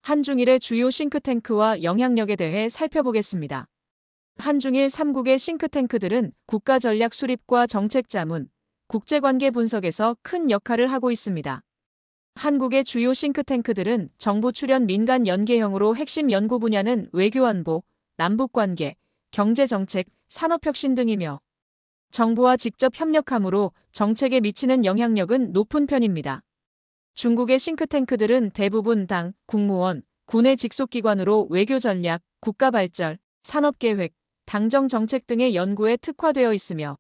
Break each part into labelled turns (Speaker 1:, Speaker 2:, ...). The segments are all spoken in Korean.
Speaker 1: 한중일의 주요 싱크탱크와 영향력에 대해 살펴보겠습니다. 한중일 3국의 싱크탱크들은 국가전략 수립과 정책 자문, 국제관계 분석에서 큰 역할을 하고 있습니다. 한국의 주요 싱크탱크들은 정부 출연 민간 연계형으로 핵심 연구 분야는 외교안보, 남북관계, 경제정책, 산업혁신 등이며 정부와 직접 협력하므로 정책에 미치는 영향력은 높은 편입니다. 중국의 싱크탱크들은 대부분 당, 국무원, 군의 직속기관으로 외교전략, 국가발전, 산업계획, 당정정책 등의 연구에 특화되어 있으며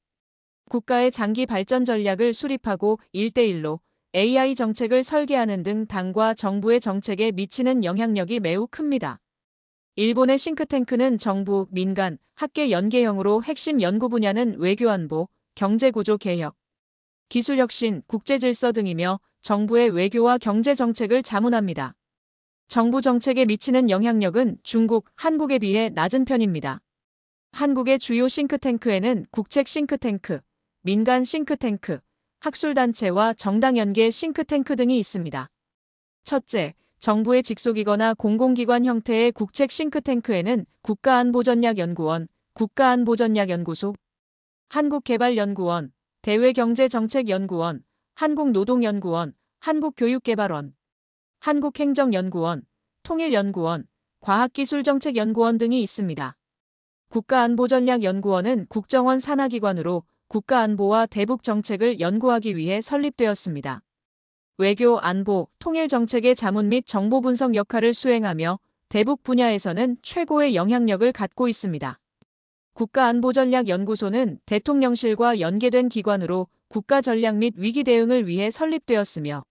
Speaker 1: 국가의 장기 발전 전략을 수립하고 1대1로 AI 정책을 설계하는 등 당과 정부의 정책에 미치는 영향력이 매우 큽니다. 일본의 싱크탱크는 정부, 민간, 학계 연계형으로 핵심 연구 분야는 외교안보, 경제구조 개혁, 기술혁신, 국제질서 등이며 정부의 외교와 경제정책을 자문합니다. 정부 정책에 미치는 영향력은 중국, 한국에 비해 낮은 편입니다. 한국의 주요 싱크탱크에는 국책 싱크탱크, 민간 싱크탱크, 학술단체와 정당 연계 싱크탱크 등이 있습니다. 첫째, 정부의 직속이거나 공공기관 형태의 국책 싱크탱크에는 국가안보전략연구원, 국가안보전략연구소, 한국개발연구원, 대외경제정책연구원, 한국노동연구원, 한국교육개발원, 한국행정연구원, 통일연구원, 과학기술정책연구원 등이 있습니다. 국가안보전략연구원은 국정원 산하기관으로 국가안보와 대북정책을 연구하기 위해 설립되었습니다. 외교, 안보, 통일정책의 자문 및 정보 분석 역할을 수행하며 대북 분야에서는 최고의 영향력을 갖고 있습니다. 국가안보전략연구소는 대통령실과 연계된 기관으로 국가전략 및 위기 대응을 위해 설립되었으며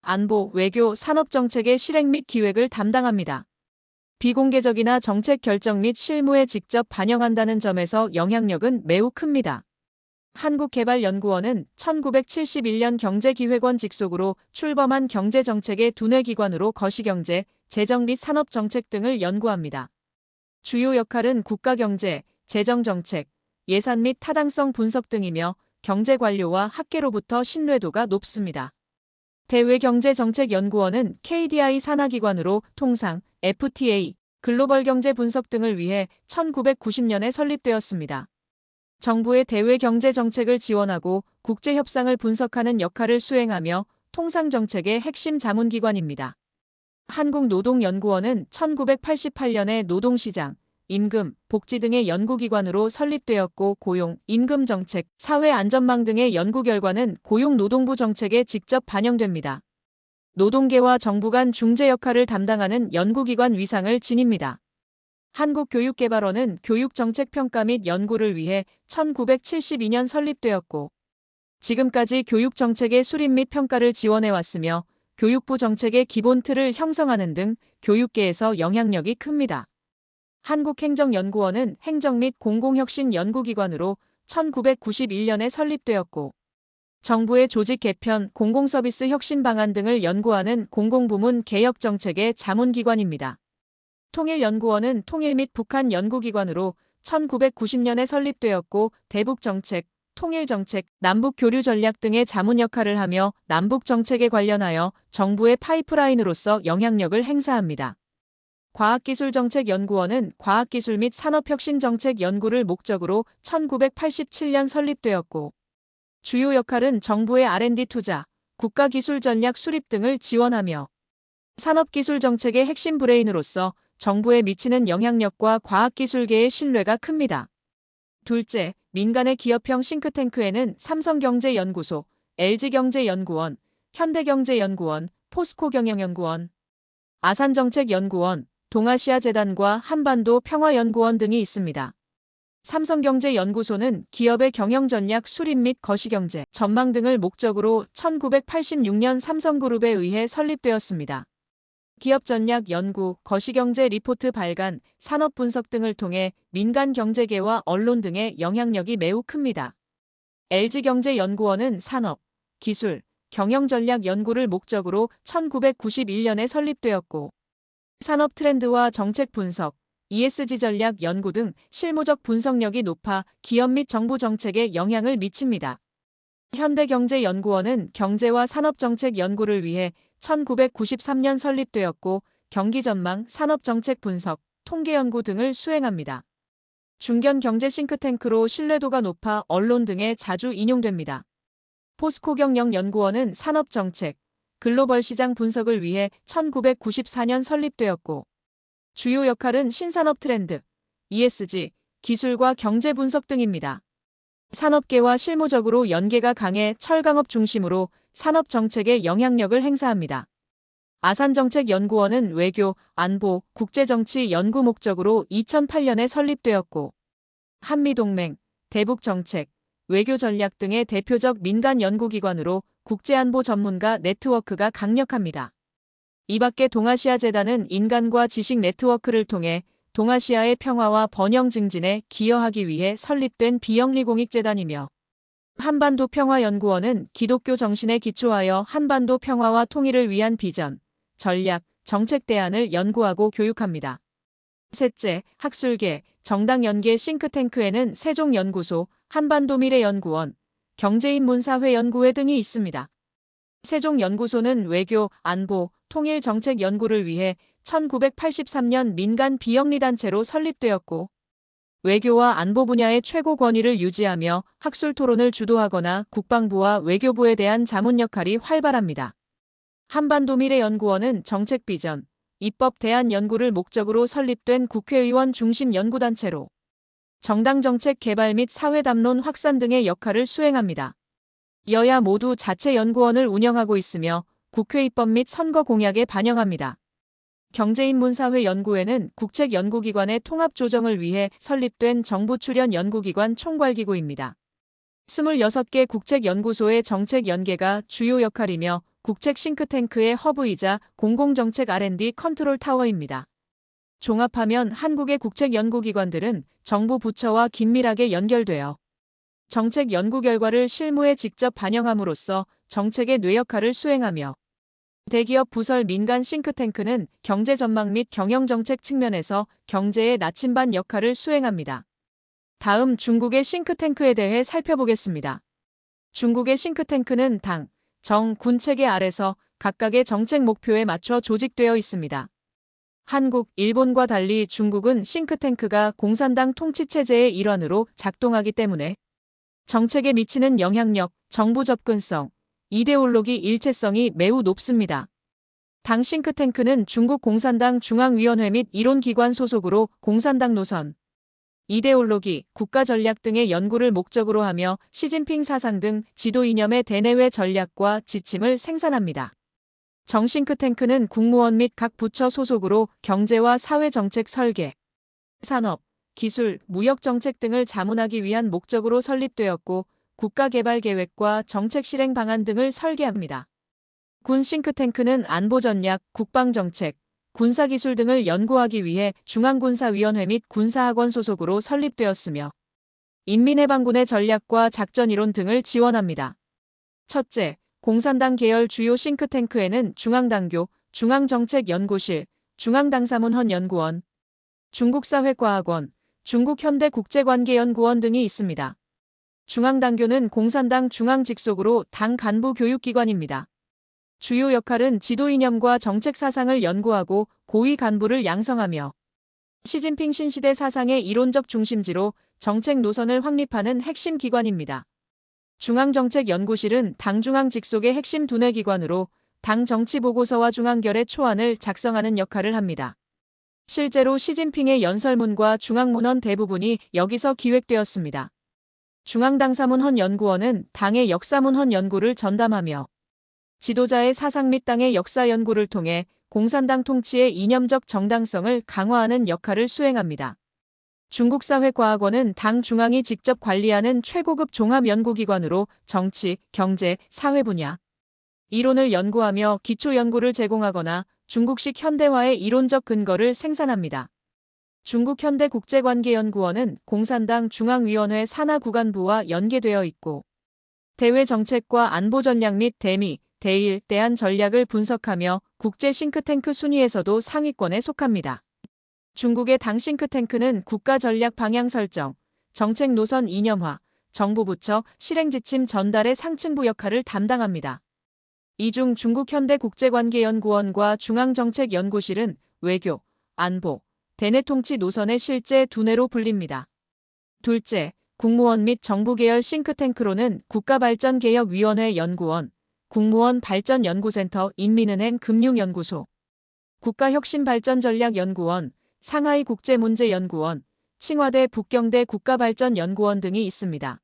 Speaker 1: 안보, 외교, 산업정책의 실행 및 기획을 담당합니다. 비공개적이나 정책 결정 및 실무에 직접 반영한다는 점에서 영향력은 매우 큽니다. 한국개발연구원은 1971년 경제기획원 직속으로 출범한 경제정책의 두뇌 기관으로 거시경제, 재정 및 산업정책 등을 연구합니다. 주요 역할은 국가경제, 재정정책, 예산 및 타당성 분석 등이며 경제관료와 학계로부터 신뢰도가 높습니다. 대외경제정책연구원은 KDI 산하기관으로 통상, FTA, 글로벌 경제 분석 등을 위해 1990년에 설립되었습니다. 정부의 대외경제정책을 지원하고 국제협상을 분석하는 역할을 수행하며 통상정책의 핵심 자문기관입니다. 한국노동연구원은 1988년에 노동시장, 임금, 복지 등의 연구기관으로 설립되었고 고용, 임금정책, 사회안전망 등의 연구 결과는 고용노동부 정책에 직접 반영됩니다. 노동계와 정부 간 중재 역할을 담당하는 연구기관 위상을 지닙니다. 한국교육개발원은 교육정책평가 및 연구를 위해 1972년 설립되었고 지금까지 교육정책의 수립 및 평가를 지원해왔으며 교육부 정책의 기본 틀을 형성하는 등 교육계에서 영향력이 큽니다. 한국행정연구원은 행정 및 공공혁신 연구기관으로 1991년에 설립되었고 정부의 조직 개편, 공공서비스 혁신 방안 등을 연구하는 공공부문 개혁 정책의 자문기관입니다. 통일연구원은 통일 및 북한 연구기관으로 1990년에 설립되었고 대북정책, 통일정책, 남북교류전략 등의 자문 역할을 하며 남북정책에 관련하여 정부의 파이프라인으로서 영향력을 행사합니다. 과학기술정책연구원은 과학기술 및 산업혁신정책 연구를 목적으로 1987년 설립되었고 주요 역할은 정부의 R&D 투자, 국가기술전략 수립 등을 지원하며 산업기술정책의 핵심 브레인으로서 정부에 미치는 영향력과 과학기술계의 신뢰가 큽니다. 둘째, 민간의 기업형 싱크탱크에는 삼성경제연구소, LG경제연구원, 현대경제연구원, 포스코경영연구원, 아산정책연구원, 동아시아재단과 한반도 평화연구원 등이 있습니다. 삼성경제연구소는 기업의 경영전략 수립 및 거시경제, 전망 등을 목적으로 1986년 삼성그룹에 의해 설립되었습니다. 기업전략 연구, 거시경제 리포트 발간, 산업 분석 등을 통해 민간 경제계와 언론 등의 영향력이 매우 큽니다. LG경제연구원은 산업, 기술, 경영전략 연구를 목적으로 1991년에 설립되었고 산업 트렌드와 정책 분석, ESG 전략 연구 등 실무적 분석력이 높아 기업 및 정부 정책에 영향을 미칩니다. 현대경제연구원은 경제와 산업정책 연구를 위해 1993년 설립되었고 경기 전망, 산업 정책 분석, 통계 연구 등을 수행합니다. 중견 경제 싱크탱크로 신뢰도가 높아 언론 등에 자주 인용됩니다. 포스코 경영연구원은 산업 정책, 글로벌 시장 분석을 위해 1994년 설립되었고, 주요 역할은 신산업 트렌드, ESG, 기술과 경제 분석 등입니다. 산업계와 실무적으로 연계가 강해 철강업 중심으로 산업 정책에 영향력을 행사합니다. 아산정책연구원은 외교, 안보, 국제정치 연구 목적으로 2008년에 설립되었고, 한미동맹, 대북정책, 외교전략 등의 대표적 민간 연구기관으로 국제안보 전문가 네트워크가 강력합니다. 이 밖에 동아시아재단은 인간과 지식 네트워크를 통해 동아시아의 평화와 번영 증진에 기여하기 위해 설립된 비영리 공익재단이며, 한반도 평화연구원은 기독교 정신에 기초하여 한반도 평화와 통일을 위한 비전, 전략, 정책 대안을 연구하고 교육합니다. 셋째, 학술계, 정당 연계 싱크탱크에는 세종연구소, 한반도미래연구원, 경제인문사회연구회 등이 있습니다. 세종연구소는 외교, 안보, 통일 정책 연구를 위해 1983년 민간 비영리단체로 설립되었고, 외교와 안보 분야의 최고 권위를 유지하며 학술 토론을 주도하거나 국방부와 외교부에 대한 자문 역할이 활발합니다. 한반도미래연구원은 정책 비전, 입법 대안 연구를 목적으로 설립된 국회의원 중심 연구단체로 정당 정책 개발 및 사회 담론 확산 등의 역할을 수행합니다. 여야 모두 자체 연구원을 운영하고 있으며 국회 입법 및 선거 공약에 반영합니다. 경제인문사회연구회는 국책연구기관의 통합 조정을 위해 설립된 정부 출연 연구기관 총괄기구입니다. 26개 국책연구소의 정책 연계가 주요 역할이며 국책 싱크탱크의 허브이자 공공정책 R&D 컨트롤 타워입니다. 종합하면 한국의 국책연구기관들은 정부 부처와 긴밀하게 연결되어 정책 연구 결과를 실무에 직접 반영함으로써 정책의 뇌 역할을 수행하며, 대기업 부설 민간 싱크탱크는 경제 전망 및 경영정책 측면에서 경제의 나침반 역할을 수행합니다. 다음 중국의 싱크탱크에 대해 살펴보겠습니다. 중국의 싱크탱크는 당, 정, 군 체계 아래서 각각의 정책 목표에 맞춰 조직되어 있습니다. 한국, 일본과 달리 중국은 싱크탱크가 공산당 통치체제의 일환으로 작동하기 때문에 정책에 미치는 영향력, 정부 접근성, 이데올로기 일체성이 매우 높습니다. 당 싱크탱크는 중국 공산당 중앙위원회 및 이론기관 소속으로 공산당 노선, 이데올로기, 국가전략 등의 연구를 목적으로 하며 시진핑 사상 등 지도 이념의 대내외 전략과 지침을 생산합니다. 정 싱크탱크는 국무원 및 각 부처 소속으로 경제와 사회정책 설계, 산업, 기술, 무역정책 등을 자문하기 위한 목적으로 설립되었고, 국가개발계획과 정책 실행 방안 등을 설계합니다. 군 싱크탱크는 안보전략, 국방정책, 군사기술 등을 연구하기 위해 중앙군사위원회 및 군사학원 소속으로 설립되었으며, 인민해방군의 전략과 작전이론 등을 지원합니다. 첫째, 공산당 계열 주요 싱크탱크에는 중앙당교, 중앙정책연구실, 중앙당사문헌연구원, 중국사회과학원, 중국현대국제관계연구원 등이 있습니다. 중앙당교는 공산당 중앙 직속으로 당 간부 교육기관입니다. 주요 역할은 지도 이념과 정책 사상을 연구하고 고위 간부를 양성하며, 시진핑 신시대 사상의 이론적 중심지로 정책 노선을 확립하는 핵심 기관입니다. 중앙정책연구실은 당 중앙 직속의 핵심 두뇌 기관으로 당 정치 보고서와 중앙결의 초안을 작성하는 역할을 합니다. 실제로 시진핑의 연설문과 중앙문헌 대부분이 여기서 기획되었습니다. 중앙당사문헌연구원은 당의 역사문헌 연구를 전담하며 지도자의 사상 및 당의 역사 연구를 통해 공산당 통치의 이념적 정당성을 강화하는 역할을 수행합니다. 중국사회과학원은 당 중앙이 직접 관리하는 최고급 종합연구기관으로 정치, 경제, 사회 분야 이론을 연구하며 기초 연구를 제공하거나 중국식 현대화의 이론적 근거를 생산합니다. 중국현대국제관계연구원은 공산당 중앙위원회 산하 구간부와 연계되어 있고, 대외 정책과 안보 전략 및 대미, 대일, 대안 전략을 분석하며 국제 싱크탱크 순위에서도 상위권에 속합니다. 중국의 당 싱크탱크는 국가 전략 방향 설정, 정책 노선 이념화, 정부 부처 실행 지침 전달의 상층부 역할을 담당합니다. 이 중 중국현대국제관계연구원과 중앙정책연구실은 외교, 안보, 대내통치 노선의 실제 두뇌로 불립니다. 둘째, 국무원 및 정부 계열 싱크탱크로는 국가발전개혁위원회 연구원, 국무원 발전연구센터 인민은행 금융연구소, 국가혁신발전전략연구원, 상하이 국제문제연구원, 칭화대 북경대 국가발전연구원 등이 있습니다.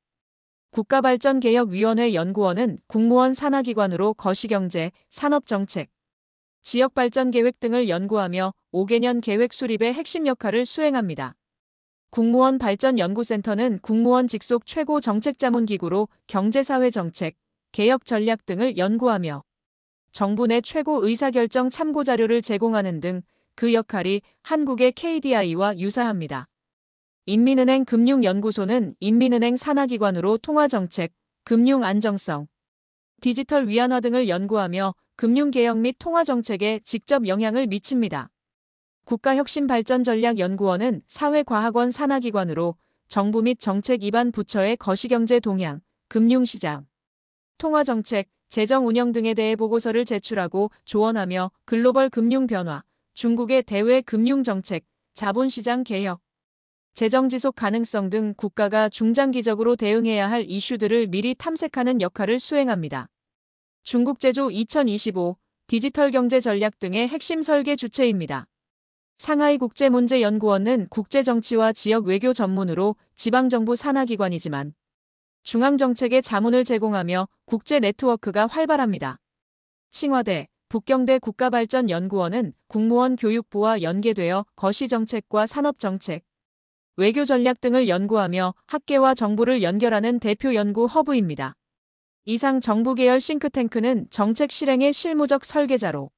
Speaker 1: 국가발전개혁위원회 연구원은 국무원 산하기관으로 거시경제, 산업정책, 지역발전계획 등을 연구하며 5개년 계획 수립의 핵심 역할을 수행합니다. 국무원 발전연구센터는 국무원 직속 최고 정책자문기구로 경제사회정책, 개혁 전략 등을 연구하며 정부 내 최고 의사결정 참고자료를 제공하는 등 그 역할이 한국의 KDI와 유사합니다. 인민은행 금융연구소는 인민은행 산하기관으로 통화정책, 금융안정성, 디지털 위안화 등을 연구하며 금융개혁 및 통화정책에 직접 영향을 미칩니다. 국가혁신발전전략연구원은 사회과학원 산하기관으로 정부 및 정책 입안 부처의 거시경제 동향, 금융시장, 통화정책, 재정 운영 등에 대해 보고서를 제출하고 조언하며 글로벌 금융 변화, 중국의 대외 금융정책, 자본시장 개혁, 재정 지속 가능성 등 국가가 중장기적으로 대응해야 할 이슈들을 미리 탐색하는 역할을 수행합니다. 중국제조 2025 디지털 경제 전략 등의 핵심 설계 주체입니다. 상하이 국제문제연구원은 국제정치와 지역 외교 전문으로 지방정부 산하기관이지만 중앙정책의 자문을 제공하며 국제 네트워크가 활발합니다. 칭화대, 북경대 국가발전연구원은 국무원 교육부와 연계되어 거시정책과 산업정책, 외교전략 등을 연구하며 학계와 정부를 연결하는 대표 연구 허브입니다. 이상 정부 계열 싱크탱크는 정책 실행의 실무적 설계자로,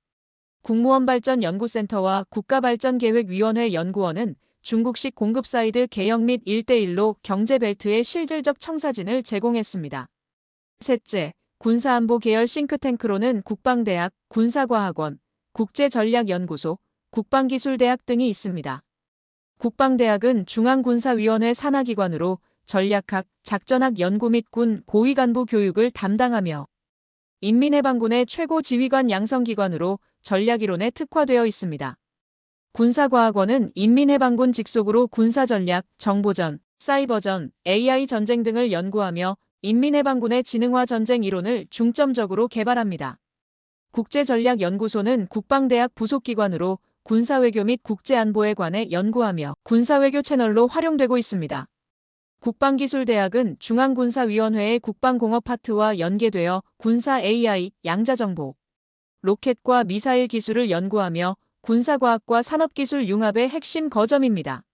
Speaker 1: 국무원발전연구센터와 국가발전계획위원회 연구원은 중국식 공급사이드 개혁 및 1대1로 경제벨트의 실질적 청사진을 제공했습니다. 셋째, 군사안보 계열 싱크탱크로는 국방대학, 군사과학원, 국제전략연구소, 국방기술대학 등이 있습니다. 국방대학은 중앙군사위원회 산하기관으로 전략학, 작전학 연구 및 군 고위간부 교육을 담당하며 인민해방군의 최고 지휘관 양성기관으로 전략이론에 특화되어 있습니다. 군사과학원은 인민해방군 직속으로 군사전략, 정보전, 사이버전, AI 전쟁 등을 연구하며 인민해방군의 지능화 전쟁 이론을 중점적으로 개발합니다. 국제전략연구소는 국방대학 부속기관으로 군사외교 및 국제안보에 관해 연구하며 군사외교 채널로 활용되고 있습니다. 국방기술대학은 중앙군사위원회의 국방공업 파트와 연계되어 군사 AI, 양자정보, 로켓과 미사일 기술을 연구하며 군사과학과 산업기술 융합의 핵심 거점입니다.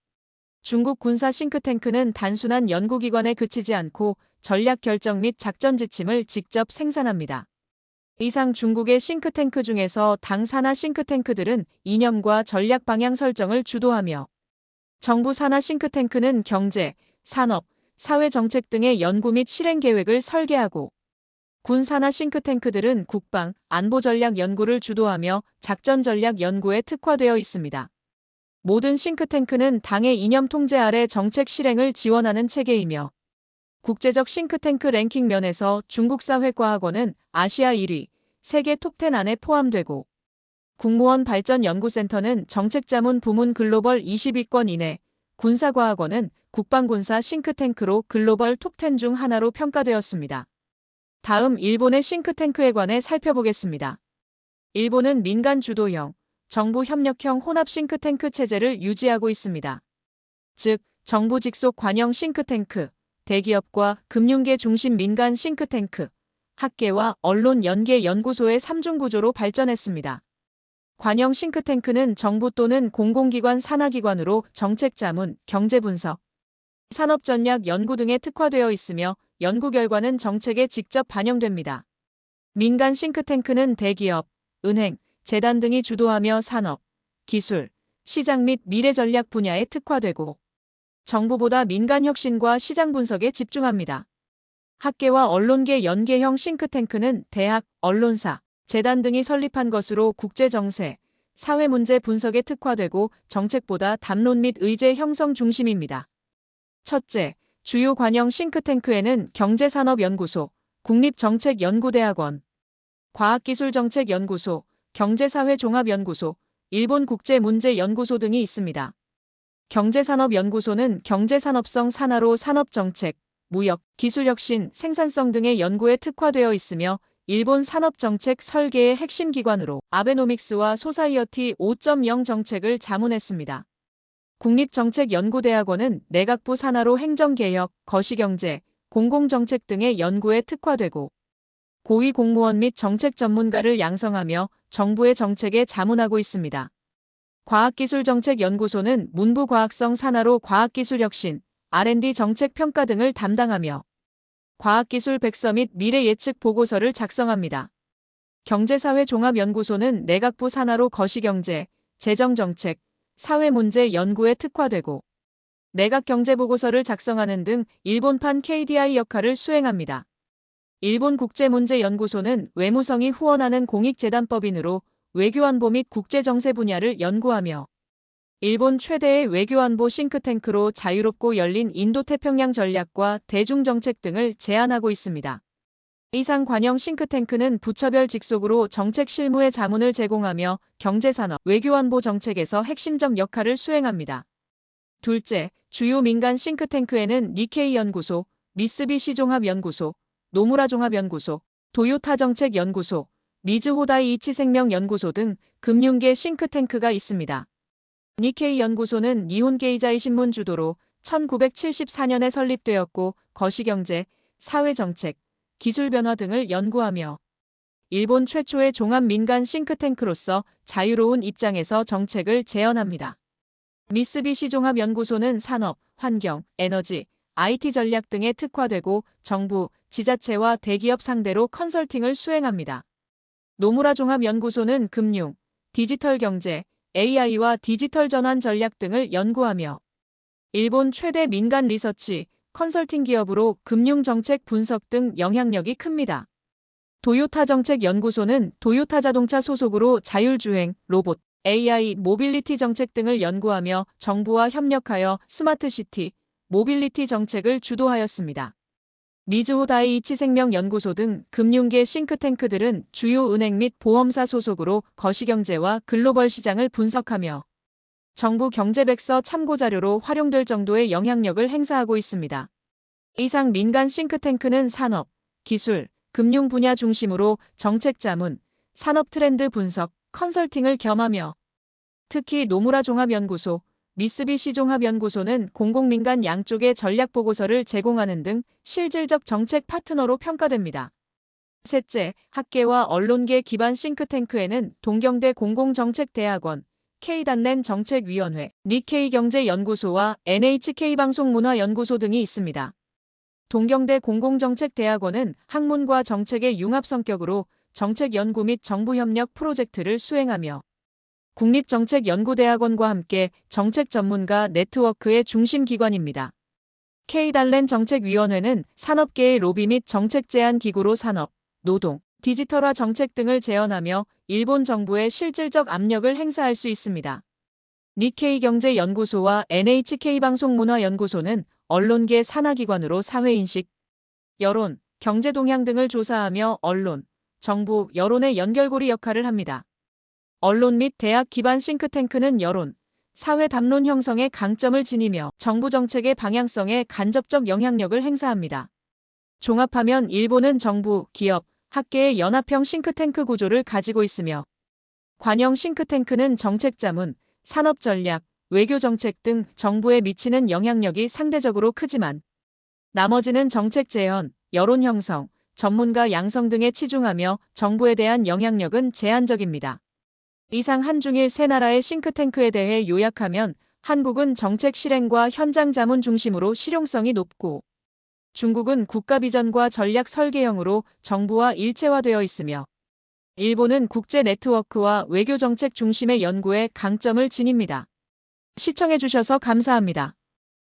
Speaker 1: 중국 군사 싱크탱크는 단순한 연구기관에 그치지 않고 전략 결정 및 작전 지침을 직접 생산합니다. 이상 중국의 싱크탱크 중에서 당 산하 싱크탱크들은 이념과 전략 방향 설정을 주도하며 정부 산하 싱크탱크는 경제, 산업, 사회정책 등의 연구 및 실행 계획을 설계하고 군 산하 싱크탱크들은 국방, 안보 전략 연구를 주도하며 작전 전략 연구에 특화되어 있습니다. 모든 싱크탱크는 당의 이념 통제 아래 정책 실행을 지원하는 체계이며 국제적 싱크탱크 랭킹 면에서 중국사회과학원은 아시아 1위, 세계 톱10 안에 포함되고 국무원 발전연구센터는 정책자문 부문 글로벌 20위권 이내, 군사과학원은 국방군사 싱크탱크로 글로벌 톱10 중 하나로 평가되었습니다. 다음 일본의 싱크탱크에 관해 살펴보겠습니다. 일본은 민간 주도형, 정부 협력형 혼합 싱크탱크 체제를 유지하고 있습니다. 즉, 정부 직속 관영 싱크탱크, 대기업과 금융계 중심 민간 싱크탱크, 학계와 언론 연계 연구소의 3중 구조로 발전했습니다. 관영 싱크탱크는 정부 또는 공공기관 산하기관으로 정책자문, 경제분석, 산업전략 연구 등에 특화되어 있으며 연구 결과는 정책에 직접 반영됩니다. 민간 싱크탱크는 대기업, 은행, 재단 등이 주도하며 산업, 기술, 시장 및 미래 전략 분야에 특화되고 정부보다 민간 혁신과 시장 분석에 집중합니다. 학계와 언론계 연계형 싱크탱크는 대학, 언론사, 재단 등이 설립한 것으로 국제 정세, 사회 문제 분석에 특화되고 정책보다 담론 및 의제 형성 중심입니다. 첫째, 주요 관영 싱크탱크에는 경제산업연구소, 국립정책연구대학원, 과학기술정책연구소, 경제사회종합연구소, 일본국제문제연구소 등이 있습니다. 경제산업연구소는 경제산업성 산하로 산업정책, 무역, 기술혁신, 생산성 등의 연구에 특화되어 있으며 일본 산업정책 설계의 핵심 기관으로 아베노믹스와 소사이어티 5.0 정책을 자문했습니다. 국립정책연구대학원은 내각부 산하로 행정개혁, 거시경제, 공공정책 등의 연구에 특화되고 고위 공무원 및 정책 전문가를 양성하며 정부의 정책에 자문하고 있습니다. 과학기술정책연구소는 문부과학성 산하로 과학기술혁신, R&D 정책평가 등을 담당하며 과학기술 백서 및 미래 예측 보고서를 작성합니다. 경제사회종합연구소는 내각부 산하로 거시경제, 재정정책, 사회문제 연구에 특화되고 내각경제보고서를 작성하는 등 일본판 KDI 역할을 수행합니다. 일본국제문제연구소는 외무성이 후원하는 공익재단법인으로 외교안보 및 국제정세 분야를 연구하며 일본 최대의 외교안보 싱크탱크로 자유롭고 열린 인도태평양 전략과 대중정책 등을 제안하고 있습니다. 이상 관영 싱크탱크는 부처별 직속으로 정책 실무의 자문을 제공하며 경제산업, 외교안보 정책에서 핵심적 역할을 수행합니다. 둘째, 주요 민간 싱크탱크에는 니케이 연구소, 미쓰비시 종합연구소, 노무라 종합연구소, 도요타 정책연구소, 미즈호다이 이치생명연구소 등 금융계 싱크탱크가 있습니다. 니케이 연구소는 니혼게이자이 신문 주도로 1974년에 설립되었고 거시경제, 사회정책, 기술변화 등을 연구하며 일본 최초의 종합 민간 싱크탱크로서 자유로운 입장에서 정책을 재현합니다. 미쓰비시 종합연구소는 산업, 환경, 에너지, IT 전략 등에 특화되고 정부, 지자체와 대기업 상대로 컨설팅을 수행합니다. 노무라 종합연구소는 금융, 디지털 경제, AI와 디지털 전환 전략 등을 연구하며 일본 최대 민간 리서치, 컨설팅 기업으로 금융정책 분석 등 영향력이 큽니다. 도요타 정책연구소는 도요타 자동차 소속으로 자율주행, 로봇, AI, 모빌리티 정책 등을 연구하며 정부와 협력하여 스마트시티, 모빌리티 정책을 주도하였습니다. 미즈호다이 이치생명연구소 등 금융계 싱크탱크들은 주요 은행 및 보험사 소속으로 거시경제와 글로벌 시장을 분석하며 정부 경제백서 참고자료로 활용될 정도의 영향력을 행사하고 있습니다. 이상 민간 싱크탱크는 산업, 기술, 금융 분야 중심으로 정책 자문, 산업 트렌드 분석, 컨설팅을 겸하며 특히 노무라 종합연구소, 미쓰비시 종합연구소는 공공민간 양쪽의 전략보고서를 제공하는 등 실질적 정책 파트너로 평가됩니다. 셋째, 학계와 언론계 기반 싱크탱크에는 동경대 공공정책대학원, K단렌 정책위원회, 니케이 경제연구소와 NHK방송문화연구소 등이 있습니다. 동경대 공공정책대학원은 학문과 정책의 융합 성격으로 정책 연구 및 정부 협력 프로젝트를 수행하며 국립정책연구대학원과 함께 정책 전문가 네트워크의 중심 기관입니다. K단렌 정책위원회는 산업계의 로비 및 정책 제안 기구로 산업, 노동, 디지털화 정책 등을 제언하며 일본 정부에 실질적 압력을 행사할 수 있습니다. 니케이 경제연구소와 NHK방송문화연구소는 언론계 산하기관으로 사회인식, 여론, 경제 동향 등을 조사하며 언론, 정부, 여론의 연결고리 역할을 합니다. 언론 및 대학 기반 싱크탱크는 여론, 사회 담론 형성의 강점을 지니며 정부 정책의 방향성에 간접적 영향력을 행사합니다. 종합하면 일본은 정부, 기업, 학계의 연합형 싱크탱크 구조를 가지고 있으며 관영 싱크탱크는 정책 자문, 산업 전략, 외교 정책 등 정부에 미치는 영향력이 상대적으로 크지만 나머지는 정책 재현, 여론 형성, 전문가 양성 등에 치중하며 정부에 대한 영향력은 제한적입니다. 이상 한중일 세 나라의 싱크탱크에 대해 요약하면 한국은 정책 실행과 현장 자문 중심으로 실용성이 높고 중국은 국가 비전과 전략 설계형으로 정부와 일체화되어 있으며 일본은 국제 네트워크와 외교 정책 중심의 연구에 강점을 지닙니다. 시청해주셔서 감사합니다.